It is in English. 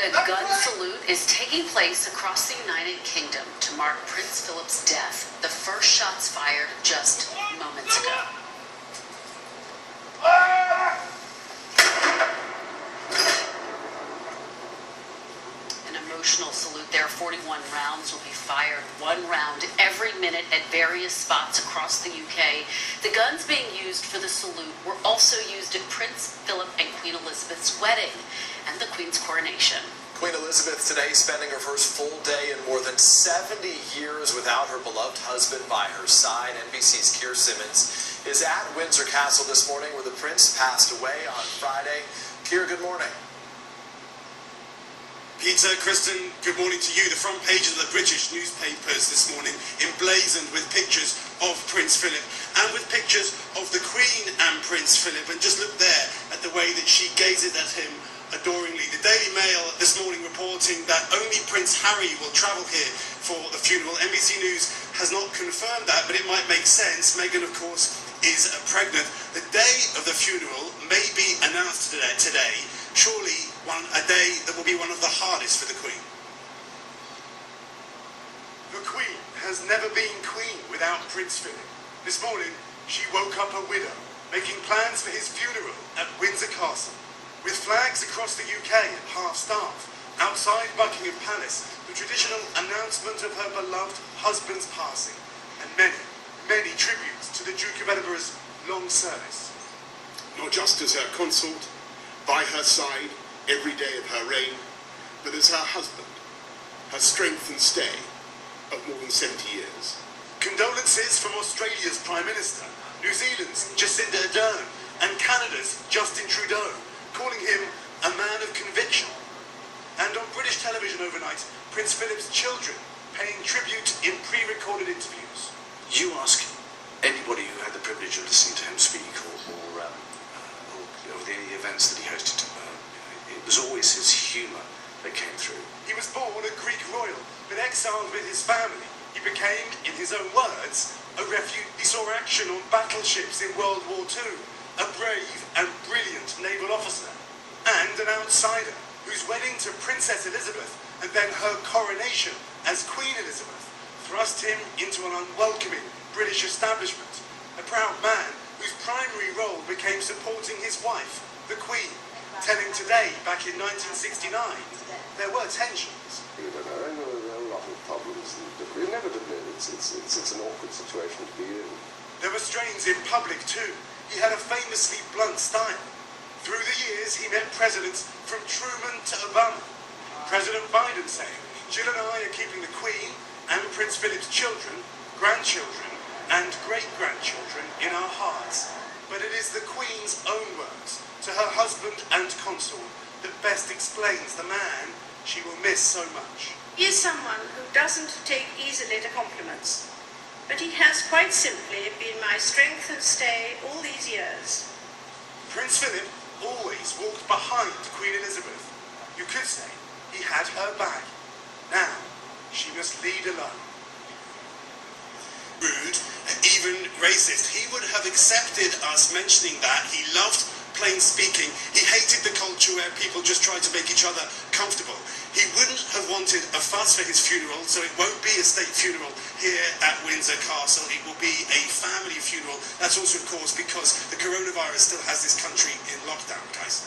A gun salute is taking place across the United Kingdom to mark Prince Philip's death. The first shots fired just moments ago. An emotional salute there. 41 rounds will be fired, 1 round every minute at various spots across the UK. The guns being used for the salute were also used at Prince Philip and Queen Elizabeth's wedding and the Queen's coronation. Queen Elizabeth today spending her first full day in more than 70 years without her beloved husband by her side. NBC's Keir Simmons is at Windsor Castle this morning where the prince passed away on Friday. Keir, good morning. Peter, Kristen, good morning to you. The front pages of the British newspapers this morning emblazoned with pictures of Prince Philip and with pictures of the Queen and Prince Philip. And just look there at the way that she gazes at him adoringly. The Daily Mail this morning reporting that only Prince Harry will travel here for the funeral. NBC News has not confirmed that, but it might make sense. Meghan, of course, is pregnant. The day of the funeral may be announced today. Surely a day that will be one of the hardest for the Queen. The Queen has never been Queen without Prince Philip. This morning, she woke up a widow, making plans for his funeral at Windsor Castle. With flags across the UK at half-staff, outside Buckingham Palace, the traditional announcement of her beloved husband's passing, and many, many tributes to the Duke of Edinburgh's long service. Not just as her consort, by her side every day of her reign, but as her husband, her strength and stay of more than 70 years. Condolences from Australia's Prime Minister, New Zealand's Jacinda Ardern, and Canada's Justin Trudeau, calling him a man of conviction. And on British television overnight, Prince Philip's children paying tribute in pre-recorded interviews. You ask anybody who had the privilege of listening to him speak or of the events that he hosted, it was always his humour that came through. He was born a Greek royal, but exiled with his family. He became, in his own words, a refugee. He saw action on battleships in World War II, a brave and brilliant naval officer, and an outsider whose wedding to Princess Elizabeth and then her coronation as Queen Elizabeth thrust him into an unwelcoming British establishment, a proud man whose primary role became supporting his wife, the Queen, telling Today back in 1969 there were tensions. You don't know, there are a lot of problems. Inevitably, it's an awkward situation to be in. There were strains in public too. He had a famously blunt style. Through the years, he met presidents from Truman to Obama. President Biden saying, Jill and I are keeping the Queen and Prince Philip's children, grandchildren, and great-grandchildren in our hearts. But it is the Queen's own words to her husband and consort that best explains the man she will miss so much. He is someone who doesn't take easily to compliments, but he has quite simply been my strength and stay all these years. Prince Philip always walked behind Queen Elizabeth. You could say he had her back. Now, she must lead alone. Rude, even racist. He would have accepted us mentioning that. He loved plain speaking. He hated the culture where people just tried to make each other comfortable. He wouldn't have wanted a fuss for his funeral, so it won't be a state funeral here at Windsor Castle. It will be a family funeral. That's also, of course, because the coronavirus still has this country in lockdown, guys.